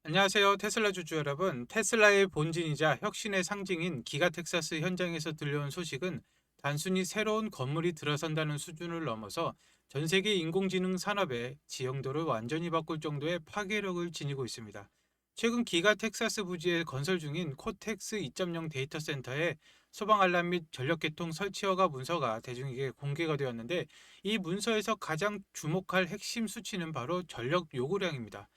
안녕하세요. 테슬라 주주 여러분. 테슬라의 본진이자 혁신의 상징인 기가 텍사스 현장에서 들려온 소식은 단순히 새로운 건물이 들어선다는 수준을 넘어서 전 세계 인공지능 산업의 지형도를 완전히 바꿀 정도의 파괴력을 지니고 있습니다. 최근 기가 텍사스 부지에 건설 중인 코텍스 2.0 데이터 센터에 소방 알람 및 전력 계통 설치 허가 문서가 대중에게 공개가 되었는데, 이 문서에서 가장 주목할 핵심 수치는 바로 전력 요구량입니다.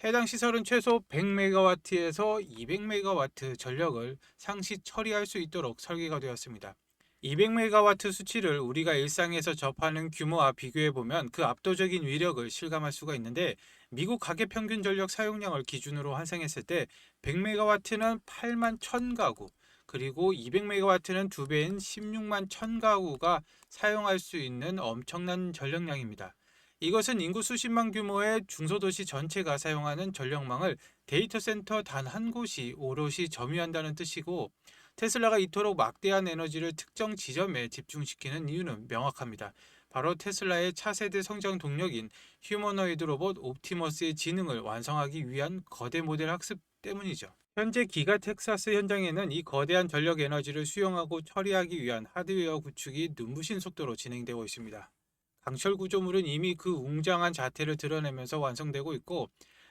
해당 시설은 최소 100메가와트에서 200메가와트 전력을 상시 처리할 수 있도록 설계가 되었습니다. 200메가와트 수치를 우리가 일상에서 접하는 규모와 비교해 보면 그 압도적인 위력을 실감할 수가 있는데, 미국 가계 평균 전력 사용량을 기준으로 환산했을 때 100메가와트는 8만 1000가구, 그리고 200메가와트는 두 배인 16만 1000가구가 사용할 수 있는 엄청난 전력량입니다. 이것은 인구 수십만 규모의 중소도시 전체가 사용하는 전력망을 데이터 센터 단 한 곳이 오롯이 점유한다는 뜻이고, 테슬라가 이토록 막대한 에너지를 특정 지점에 집중시키는 이유는 명확합니다. 바로 테슬라의 차세대 성장 동력인 휴머노이드 로봇 옵티머스의 지능을 완성하기 위한 거대 모델 학습 때문이죠. 현재 기가 텍사스 현장에는 이 거대한 전력 에너지를 수용하고 처리하기 위한 하드웨어 구축이 눈부신 속도로 진행되고 있습니다. 강철 구조물은 이미 그 웅장한 자태를 드러내면서 완성되고 있고,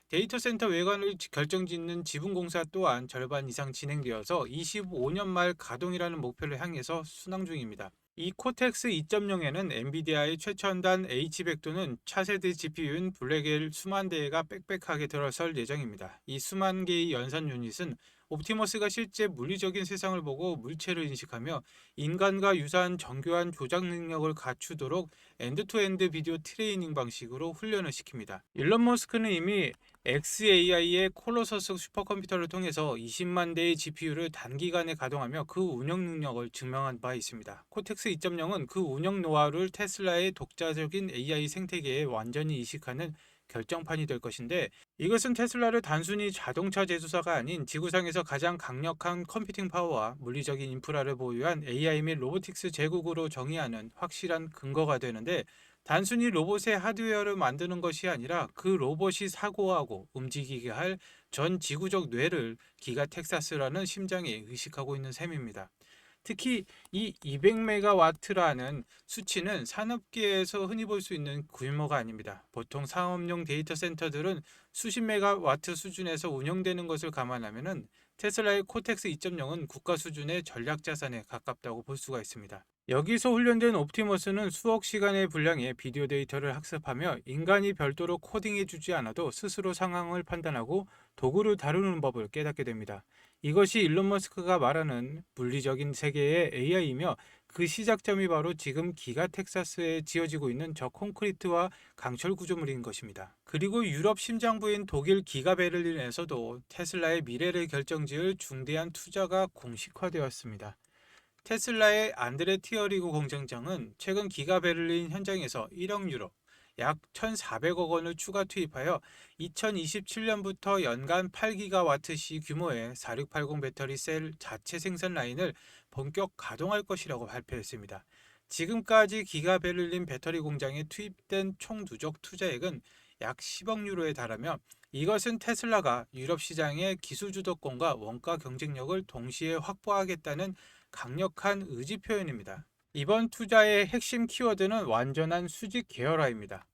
데이터 센터 외관을 결정짓는 지분 공사 또한 절반 이상 진행되어서 25년 말 가동이라는 목표를 향해서 순항 중입니다. 이 코텍스 2.0에는 엔비디아의 최첨단 H100도는 차세대 GPU인 블랙엘 수만 대가 빽빽하게 들어설 예정입니다. 이 수만 개의 연산 유닛은 옵티머스가 실제 물리적인 세상을 보고 물체를 인식하며 인간과 유사한 정교한 조작 능력을 갖추도록 엔드투엔드 비디오 트레이닝 방식으로 훈련을 시킵니다. 일론 머스크는 이미 XAI의 콜로서스 슈퍼컴퓨터를 통해서 20만 대의 GPU를 단기간에 가동하며 그 운영 능력을 증명한 바 있습니다. 코텍스 2.0은 그 운영 노하우를 테슬라의 독자적인 AI 생태계에 완전히 이식하는 결정판이 될 것인데, 이것은 테슬라를 단순히 자동차 제조사가 아닌 지구상에서 가장 강력한 컴퓨팅 파워와 물리적인 인프라를 보유한 AI 및 로보틱스 제국으로 정의하는 확실한 근거가 되는데, 단순히 로봇의 하드웨어를 만드는 것이 아니라 그 로봇이 사고하고 움직이게 할 전 지구적 뇌를 기가 텍사스라는 심장에 의식하고 있는 셈입니다. 특히 이 200메가와트라는 수치는 산업계에서 흔히 볼 수 있는 규모가 아닙니다. 보통 상업용 데이터 센터들은 수십 메가와트 수준에서 운영되는 것을 감안하면 테슬라의 코텍스 2.0은 국가 수준의 전략 자산에 가깝다고 볼 수가 있습니다. 여기서 훈련된 옵티머스는 수억 시간의 분량의 비디오 데이터를 학습하며 인간이 별도로 코딩해주지 않아도 스스로 상황을 판단하고 도구를 다루는 법을 깨닫게 됩니다. 이것이 일론 머스크가 말하는 물리적인 세계의 AI이며, 그 시작점이 바로 지금 기가 텍사스에 지어지고 있는 저 콘크리트와 강철 구조물인 것입니다. 그리고 유럽 심장부인 독일 기가 베를린에서도 테슬라의 미래를 결정지을 중대한 투자가 공식화되었습니다. 테슬라의 안드레 티어리고 공장장은 최근 기가 베를린 현장에서 1억 유로, 약 1,400억 원을 추가 투입하여 2027년부터 연간 8기가와트시 규모의 4680 배터리 셀 자체 생산 라인을 본격 가동할 것이라고 발표했습니다. 지금까지 기가 베를린 배터리 공장에 투입된 총 누적 투자액은 약 10억 유로에 달하며, 이것은 테슬라가 유럽 시장의 기술 주도권과 원가 경쟁력을 동시에 확보하겠다는 강력한 의지 표현입니다. 이번 투자의 핵심 키워드는 완전한 수직 계열화입니다.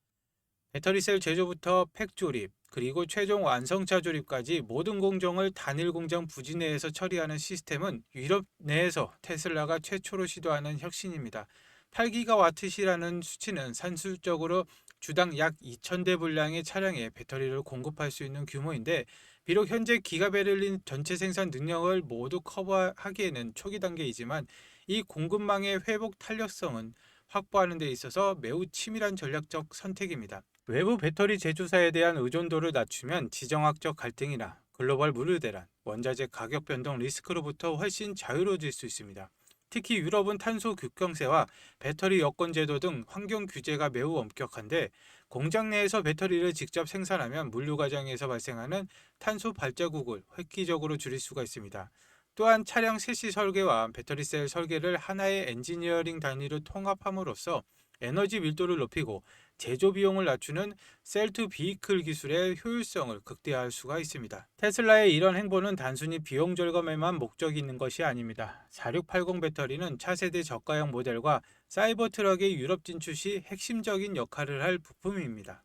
배터리셀 제조부터 팩 조립, 그리고 최종 완성차 조립까지 모든 공정을 단일 공장 부지 내에서 처리하는 시스템은 유럽 내에서 테슬라가 최초로 시도하는 혁신입니다. 8기가와트시라는 수치는 산술적으로 주당 약 2,000대 분량의 차량에 배터리를 공급할 수 있는 규모인데, 비록 현재 기가베를린 전체 생산 능력을 모두 커버하기에는 초기 단계이지만 이 공급망의 회복 탄력성은 확보하는 데 있어서 매우 치밀한 전략적 선택입니다. 외부 배터리 제조사에 대한 의존도를 낮추면 지정학적 갈등이나 글로벌 물류 대란, 원자재 가격 변동 리스크로부터 훨씬 자유로워질 수 있습니다. 특히 유럽은 탄소 국경세와 배터리 여권 제도 등 환경 규제가 매우 엄격한데, 공장 내에서 배터리를 직접 생산하면 물류 과정에서 발생하는 탄소 발자국을 획기적으로 줄일 수가 있습니다. 또한 차량 셰시 설계와 배터리셀 설계를 하나의 엔지니어링 단위로 통합함으로써 에너지 밀도를 높이고 제조 비용을 낮추는 셀투 비이클 기술의 효율성을 극대화할 수가 있습니다. 테슬라의 이런 행보는 단순히 비용 절감에만 목적이 있는 것이 아닙니다. 4680 배터리는 차세대 저가형 모델과 사이버 트럭의 유럽 진출 시 핵심적인 역할을 할 부품입니다.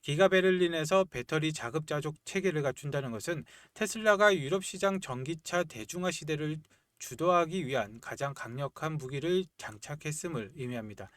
기가 베를린에서 배터리 자급자족 체계를 갖춘다는 것은 테슬라가 유럽 시장 전기차 대중화 시대를 주도하기 위한 가장 강력한 무기를 장착했음을 의미합니다.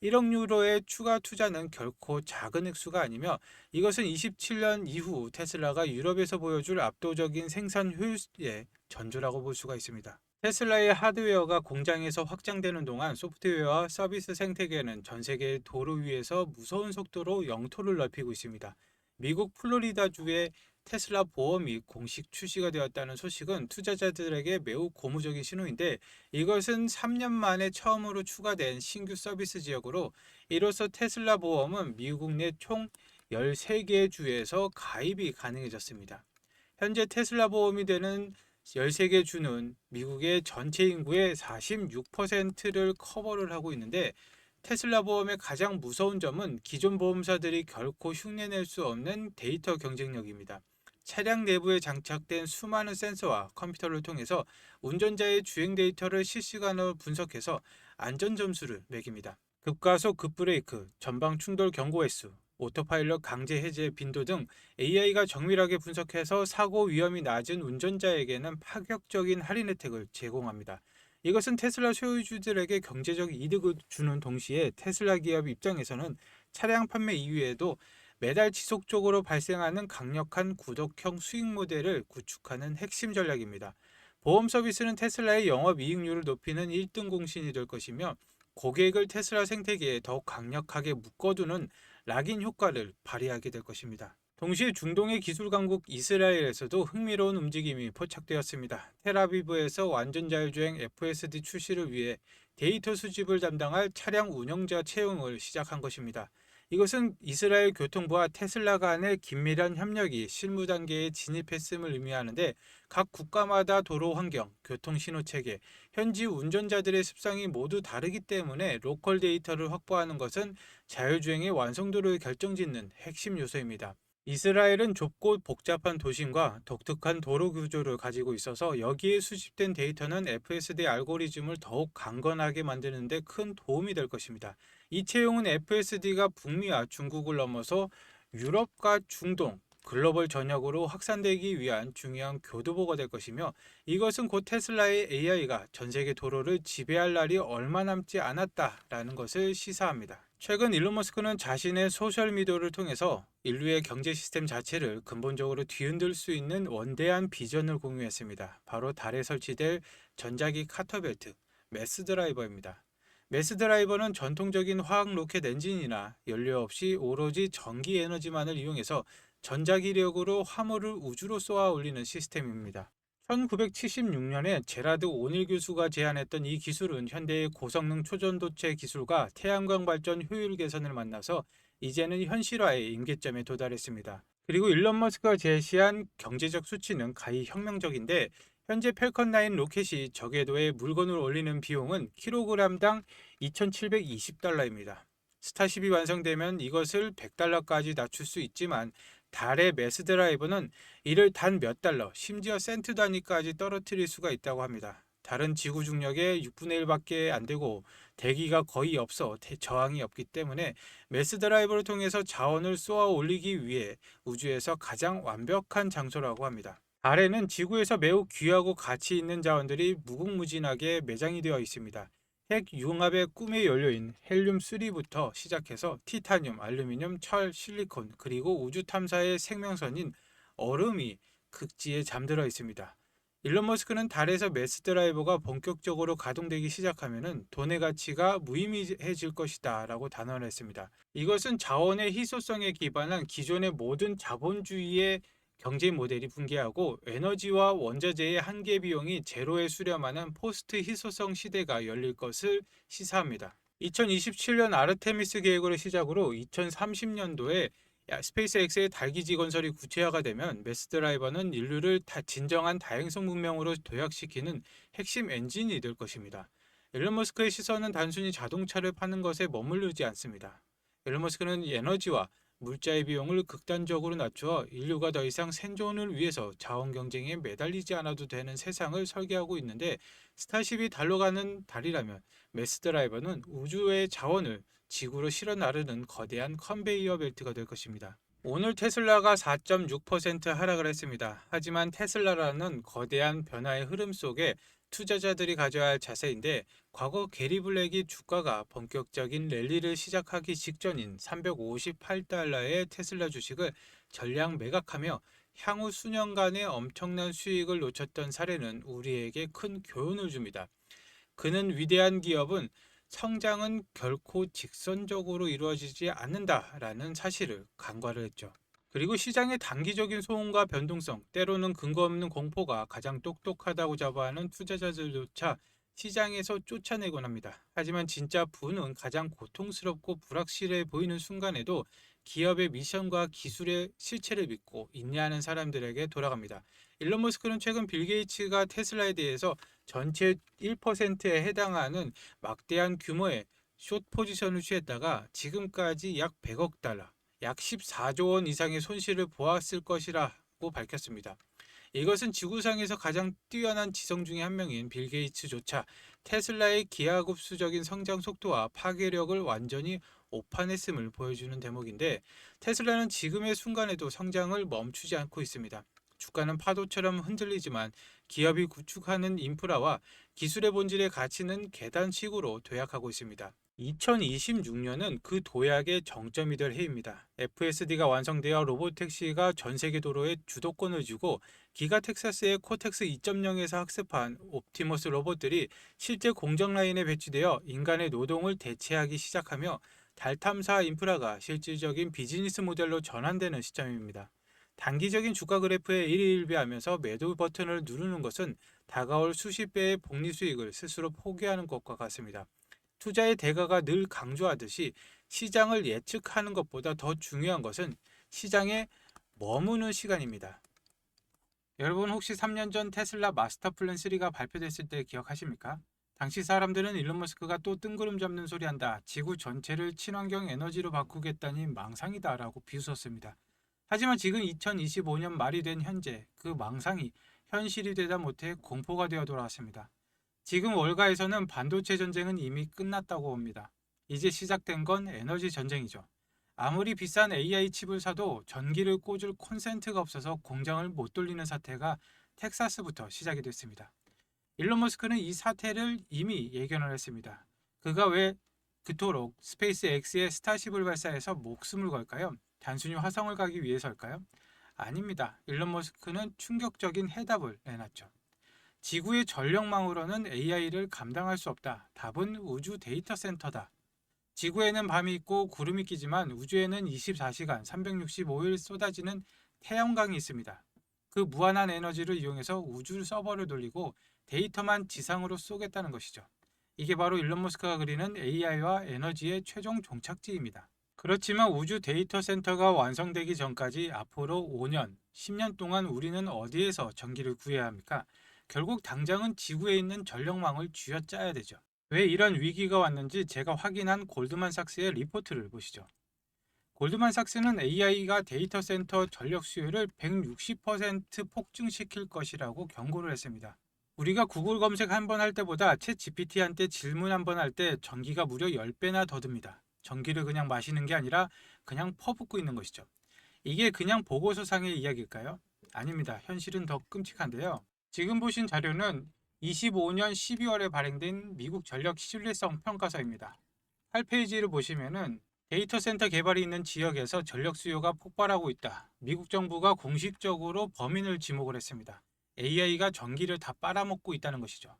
1억 유로의 추가 투자는 결코 작은 액수가 아니며 이것은 27년 이후 테슬라가 유럽에서 보여줄 압도적인 생산 효율의 전조라고 볼 수가 있습니다. 테슬라의 하드웨어가 공장에서 확장되는 동안 소프트웨어와 서비스 생태계는 전 세계 도로 위에서 무서운 속도로 영토를 넓히고 있습니다. 미국 플로리다주의 테슬라 보험이 공식 출시가 되었다는 소식은 투자자들에게 매우 고무적인 신호인데, 이것은 3년 만에 처음으로 추가된 신규 서비스 지역으로, 이로써 테슬라 보험은 미국 내 총 13개 주에서 가입이 가능해졌습니다. 현재 테슬라 보험이 되는 13개 주는 미국의 전체 인구의 46%를 커버를 하고 있는데, 테슬라 보험의 가장 무서운 점은 기존 보험사들이 결코 흉내낼 수 없는 데이터 경쟁력입니다. 차량 내부에 장착된 수많은 센서와 컴퓨터를 통해서 운전자의 주행 데이터를 실시간으로 분석해서 안전 점수를 매깁니다. 급가속, 급브레이크, 전방 충돌 경고 횟수, 오토파일럿 강제 해제 빈도 등 AI가 정밀하게 분석해서 사고 위험이 낮은 운전자에게는 파격적인 할인 혜택을 제공합니다. 이것은 테슬라 소유주들에게 경제적 이득을 주는 동시에 테슬라 기업 입장에서는 차량 판매 이후에도 매달 지속적으로 발생하는 강력한 구독형 수익 모델을 구축하는 핵심 전략입니다. 보험 서비스는 테슬라의 영업이익률을 높이는 1등 공신이 될 것이며, 고객을 테슬라 생태계에 더욱 강력하게 묶어두는 락인 효과를 발휘하게 될 것입니다. 동시에 중동의 기술 강국 이스라엘에서도 흥미로운 움직임이 포착되었습니다. 텔아비브에서 완전 자율주행 FSD 출시를 위해 데이터 수집을 담당할 차량 운영자 채용을 시작한 것입니다. 이것은 이스라엘 교통부와 테슬라 간의 긴밀한 협력이 실무 단계에 진입했음을 의미하는데, 각 국가마다 도로 환경, 교통 신호 체계, 현지 운전자들의 습성이 모두 다르기 때문에 로컬 데이터를 확보하는 것은 자율주행의 완성도를 결정짓는 핵심 요소입니다. 이스라엘은 좁고 복잡한 도심과 독특한 도로 구조를 가지고 있어서 여기에 수집된 데이터는 FSD 알고리즘을 더욱 강건하게 만드는 데 큰 도움이 될 것입니다. 이 채용은 FSD가 북미와 중국을 넘어서 유럽과 중동, 글로벌 전역으로 확산되기 위한 중요한 교두보가 될 것이며, 이것은 곧 테슬라의 AI가 전 세계 도로를 지배할 날이 얼마 남지 않았다라는 것을 시사합니다. 최근 일론 머스크는 자신의 소셜미디어를 통해서 인류의 경제 시스템 자체를 근본적으로 뒤흔들 수 있는 원대한 비전을 공유했습니다. 바로 달에 설치될 전자기 카터벨트, 매스 드라이버입니다. 매스 드라이버는 전통적인 화학 로켓 엔진이나 연료 없이 오로지 전기 에너지만을 이용해서 전자기력으로 화물을 우주로 쏘아 올리는 시스템입니다. 1976년에 제라드 오닐 교수가 제안했던 이 기술은 현대의 고성능 초전도체 기술과 태양광 발전 효율 개선을 만나서 이제는 현실화의 임계점에 도달했습니다. 그리고 일론 머스크가 제시한 경제적 수치는 가히 혁명적인데, 현재 펠컨 9 로켓이 저궤도에 물건을 올리는 비용은 킬로그램당 2,720달러입니다. 스타쉽이 완성되면 이것을 100달러까지 낮출 수 있지만, 달의 매스 드라이버는 이를 단 몇 달러, 심지어 센트 단위까지 떨어뜨릴 수가 있다고 합니다. 달은 지구 중력의 6분의 1밖에 안 되고 대기가 거의 없어 저항이 없기 때문에 매스 드라이버를 통해서 자원을 쏘아 올리기 위해 우주에서 가장 완벽한 장소라고 합니다. 달에는 지구에서 매우 귀하고 가치 있는 자원들이 무궁무진하게 매장이 되어 있습니다. 핵 융합의 꿈의 연료인 헬륨3부터 시작해서 티타늄, 알루미늄, 철, 실리콘, 그리고 우주 탐사의 생명선인 얼음이 극지에 잠들어 있습니다. 일론 머스크는 달에서 매스 드라이버가 본격적으로 가동되기 시작하면 돈의 가치가 무의미해질 것이다 라고 단언했습니다. 이것은 자원의 희소성에 기반한 기존의 모든 자본주의의 경제 모델이 붕괴하고 에너지와 원자재의 한계 비용이 제로에 수렴하는 포스트 희소성 시대가 열릴 것을 시사합니다. 2027년 아르테미스 계획으로 시작으로 2030년도에 스페이스X의 달기지 건설이 구체화가 되면 매스 드라이버는 인류를 진정한 다행성 문명으로 도약시키는 핵심 엔진이 될 것입니다. 일론 머스크의 시선은 단순히 자동차를 파는 것에 머무르지 않습니다. 일론 머스크는 에너지와 물자의 비용을 극단적으로 낮추어 인류가 더 이상 생존을 위해서 자원 경쟁에 매달리지 않아도 되는 세상을 설계하고 있는데, 스타쉽이 달로 가는 달이라면 매스 드라이버는 우주의 자원을 지구로 실어 나르는 거대한 컨베이어 벨트가 될 것입니다. 오늘 테슬라가 4.6% 하락을 했습니다. 하지만 테슬라라는 거대한 변화의 흐름 속에 투자자들이 가져야 할 자세인데, 과거 게리 블랙이 주가가 본격적인 랠리를 시작하기 직전인 358달러의 테슬라 주식을 전량 매각하며 향후 수년간의 엄청난 수익을 놓쳤던 사례는 우리에게 큰 교훈을 줍니다. 그는 위대한 기업은 성장은 결코 직선적으로 이루어지지 않는다라는 사실을 간과를 했죠. 그리고 시장의 단기적인 소음과 변동성, 때로는 근거 없는 공포가 가장 똑똑하다고 자부하는 투자자들조차 시장에서 쫓아내곤 합니다. 하지만 진짜 부는 가장 고통스럽고 불확실해 보이는 순간에도 기업의 미션과 기술의 실체를 믿고 인내하는 사람들에게 돌아갑니다. 일론 머스크는 최근 빌 게이츠가 테슬라에 대해서 전체 1%에 해당하는 막대한 규모의 숏 포지션을 취했다가 지금까지 약 100억 달러, 약 14조 원 이상의 손실을 보았을 것이라고 밝혔습니다. 이것은 지구상에서 가장 뛰어난 지성 중의 한 명인 빌 게이츠조차 테슬라의 기하급수적인 성장 속도와 파괴력을 완전히 오판했음을 보여주는 대목인데, 테슬라는 지금의 순간에도 성장을 멈추지 않고 있습니다. 주가는 파도처럼 흔들리지만 기업이 구축하는 인프라와 기술의 본질의 가치는 계단식으로 도약하고 있습니다. 2026년은 그 도약의 정점이 될 해입니다. FSD가 완성되어 로보택시가 전 세계 도로에 주도권을 쥐고, 기가 텍사스의 코텍스 2.0에서 학습한 옵티머스 로봇들이 실제 공정 라인에 배치되어 인간의 노동을 대체하기 시작하며 달 탐사 인프라가 실질적인 비즈니스 모델로 전환되는 시점입니다. 단기적인 주가 그래프에 일희일비하면서 매도 버튼을 누르는 것은 다가올 수십 배의 복리 수익을 스스로 포기하는 것과 같습니다. 투자의 대가가 늘 강조하듯이 시장을 예측하는 것보다 더 중요한 것은 시장에 머무는 시간입니다. 여러분, 혹시 3년 전 테슬라 마스터 플랜 3가 발표됐을 때 기억하십니까? 당시 사람들은 일론 머스크가 또 뜬구름 잡는 소리 한다, 지구 전체를 친환경 에너지로 바꾸겠다니 망상이다 라고 비웃었습니다. 하지만 지금 2025년 말이 된 현재, 그 망상이 현실이 되다 못해 공포가 되어 돌아왔습니다. 지금 월가에서는 반도체 전쟁은 이미 끝났다고 봅니다. 이제 시작된 건 에너지 전쟁이죠. 아무리 비싼 AI 칩을 사도 전기를 꽂을 콘센트가 없어서 공장을 못 돌리는 사태가 텍사스부터 시작이 됐습니다. 일론 머스크는 이 사태를 이미 예견을 했습니다. 그가 왜 그토록 스페이스 X의 스타쉽을 발사해서 목숨을 걸까요? 단순히 화성을 가기 위해서일까요? 아닙니다. 일론 머스크는 충격적인 해답을 내놨죠. 지구의 전력망으로는 AI를 감당할 수 없다. 답은 우주 데이터 센터다. 지구에는 밤이 있고 구름이 끼지만 우주에는 24시간 365일 쏟아지는 태양광이 있습니다. 그 무한한 에너지를 이용해서 우주 서버를 돌리고 데이터만 지상으로 쏘겠다는 것이죠. 이게 바로 일론 머스크가 그리는 AI와 에너지의 최종 종착지입니다. 그렇지만 우주 데이터 센터가 완성되기 전까지 앞으로 5년, 10년 동안 우리는 어디에서 전기를 구해야 합니까? 결국 당장은 지구에 있는 전력망을 쥐어짜야 되죠. 왜 이런 위기가 왔는지 제가 확인한 골드만삭스의 리포트를 보시죠. 골드만삭스는 AI가 데이터 센터 전력 수요를 160% 폭증시킬 것이라고 경고를 했습니다. 우리가 구글 검색 한 번 할 때보다 챗 GPT한테 질문 한 번 할 때 전기가 무려 10배나 더 듭니다. 전기를 그냥 마시는 게 아니라 그냥 퍼붓고 있는 것이죠. 이게 그냥 보고서상의 이야기일까요? 아닙니다. 현실은 더 끔찍한데요. 지금 보신 자료는 25년 12월에 발행된 미국 전력 신뢰성 평가서입니다. 8페이지를 보시면은 데이터 센터 개발이 있는 지역에서 전력 수요가 폭발하고 있다. 미국 정부가 공식적으로 범인을 지목을 했습니다. AI가 전기를 다 빨아먹고 있다는 것이죠.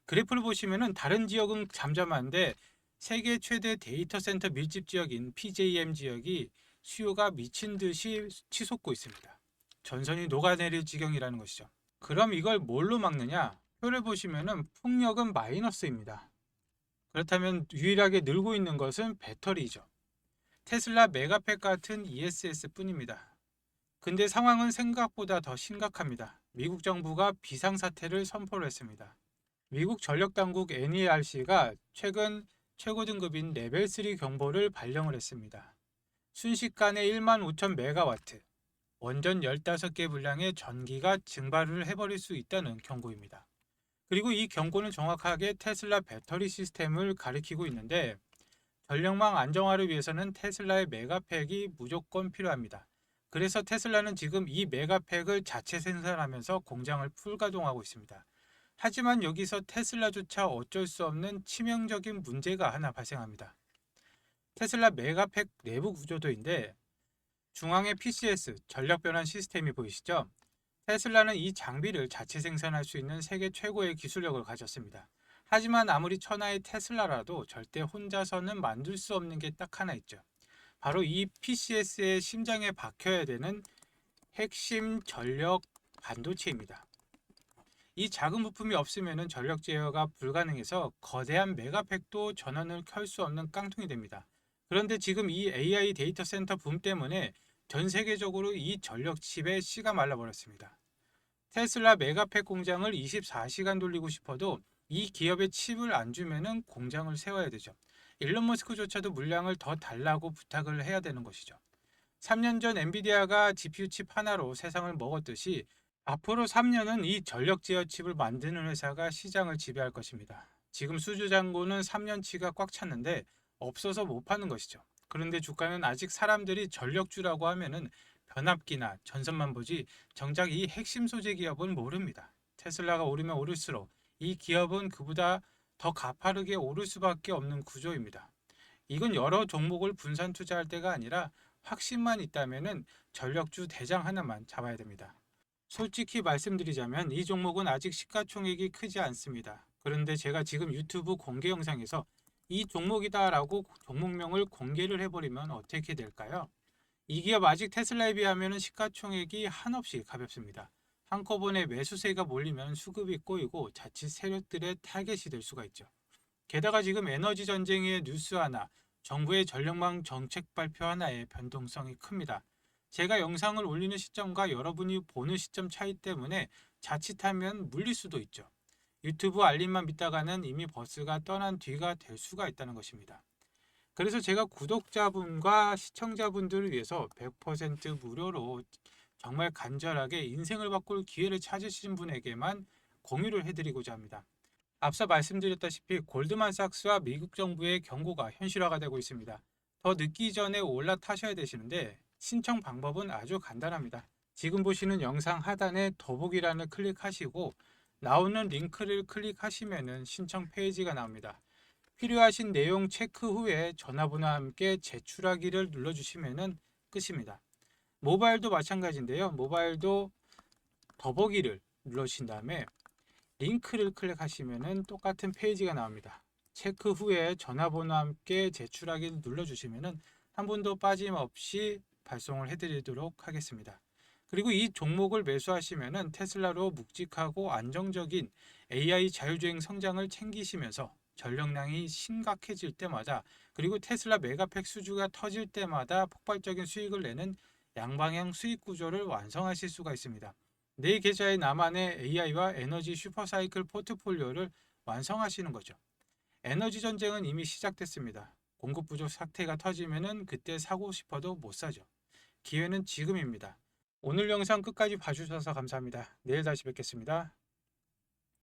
그래프를 보시면은 다른 지역은 잠잠한데 세계 최대 데이터 센터 밀집 지역인 PJM 지역이 수요가 미친 듯이 치솟고 있습니다. 전선이 녹아내릴 지경이라는 것이죠. 그럼 이걸 뭘로 막느냐? 표를 보시면은 풍력은 마이너스입니다. 그렇다면 유일하게 늘고 있는 것은 배터리죠. 테슬라 메가팩 같은 ESS 뿐입니다. 근데 상황은 생각보다 더 심각합니다. 미국 정부가 비상사태를 선포를 했습니다. 미국 전력당국 NERC가 최근 최고 등급인 레벨 3 경보를 발령을 했습니다. 순식간에 15,000메가와트, 원전 15개 분량의 전기가 증발을 해버릴 수 있다는 경고입니다. 그리고 이 경고는 정확하게 테슬라 배터리 시스템을 가리키고 있는데, 전력망 안정화를 위해서는 테슬라의 메가팩이 무조건 필요합니다. 그래서 테슬라는 지금 이 메가팩을 자체 생산하면서 공장을 풀가동하고 있습니다. 하지만 여기서 테슬라조차 어쩔 수 없는 치명적인 문제가 하나 발생합니다. 테슬라 메가팩 내부 구조도인데, 중앙에 PCS 전력 변환 시스템이 보이시죠? 테슬라는 이 장비를 자체 생산할 수 있는 세계 최고의 기술력을 가졌습니다. 하지만 아무리 천하의 테슬라라도 절대 혼자서는 만들 수 없는 게 딱 하나 있죠. 바로 이 PCS의 심장에 박혀야 되는 핵심 전력 반도체입니다. 이 작은 부품이 없으면 전력 제어가 불가능해서 거대한 메가팩도 전원을 켤 수 없는 깡통이 됩니다. 그런데 지금 이 AI 데이터 센터 붐 때문에 전 세계적으로 이 전력 칩의 씨가 말라버렸습니다. 테슬라 메가팩 공장을 24시간 돌리고 싶어도 이 기업의 칩을 안 주면은 공장을 세워야 되죠. 일론 머스크조차도 물량을 더 달라고 부탁을 해야 되는 것이죠. 3년 전 엔비디아가 GPU 칩 하나로 세상을 먹었듯이 앞으로 3년은 이 전력 제어 칩을 만드는 회사가 시장을 지배할 것입니다. 지금 수주 잔고는 3년치가 꽉 찼는데 없어서 못 파는 것이죠. 그런데 주가는 아직 사람들이 전력주라고 하면은 변압기나 전선만 보지 정작 이 핵심 소재 기업은 모릅니다. 테슬라가 오르면 오를수록 이 기업은 그보다 더 가파르게 오를 수밖에 없는 구조입니다. 이건 여러 종목을 분산 투자할 때가 아니라 확신만 있다면은 전력주 대장 하나만 잡아야 됩니다. 솔직히 말씀드리자면 이 종목은 아직 시가총액이 크지 않습니다. 그런데 제가 지금 유튜브 공개 영상에서 이 종목이다라고 종목명을 공개를 해버리면 어떻게 될까요? 이 기업 아직 테슬라에 비하면 시가총액이 한없이 가볍습니다. 한꺼번에 매수세가 몰리면 수급이 꼬이고 자칫 세력들의 타겟이 될 수가 있죠. 게다가 지금 에너지 전쟁의 뉴스 하나, 정부의 전력망 정책 발표 하나의 변동성이 큽니다. 제가 영상을 올리는 시점과 여러분이 보는 시점 차이 때문에 자칫하면 물릴 수도 있죠. 유튜브 알림만 믿다가는 이미 버스가 떠난 뒤가 될 수가 있다는 것입니다. 그래서 제가 구독자분과 시청자분들을 위해서 100% 무료로 정말 간절하게 인생을 바꿀 기회를 찾으신 분에게만 공유를 해드리고자 합니다. 앞서 말씀드렸다시피 골드만삭스와 미국 정부의 경고가 현실화가 되고 있습니다. 더 늦기 전에 올라타셔야 되시는데 신청 방법은 아주 간단합니다. 지금 보시는 영상 하단에 더보기란을 클릭하시고 나오는 링크를 클릭하시면 신청 페이지가 나옵니다. 필요하신 내용 체크 후에 전화번호와 함께 제출하기를 눌러주시면 끝입니다. 모바일도 마찬가지인데요. 모바일도 더보기를 눌러주신 다음에 링크를 클릭하시면 똑같은 페이지가 나옵니다. 체크 후에 전화번호와 함께 제출하기를 눌러주시면 한 분도 빠짐없이 발송을 해드리도록 하겠습니다. 그리고 이 종목을 매수하시면 테슬라로 묵직하고 안정적인 AI 자율주행 성장을 챙기시면서 전력량이 심각해질 때마다 그리고 테슬라 메가팩 수주가 터질 때마다 폭발적인 수익을 내는 양방향 수익 구조를 완성하실 수가 있습니다. 내 계좌에 나만의 AI와 에너지 슈퍼사이클 포트폴리오를 완성하시는 거죠. 에너지 전쟁은 이미 시작됐습니다. 공급 부족 사태가 터지면은 그때 사고 싶어도 못 사죠. 기회는 지금입니다. 오늘 영상 끝까지 봐주셔서 감사합니다. 내일 다시 뵙겠습니다.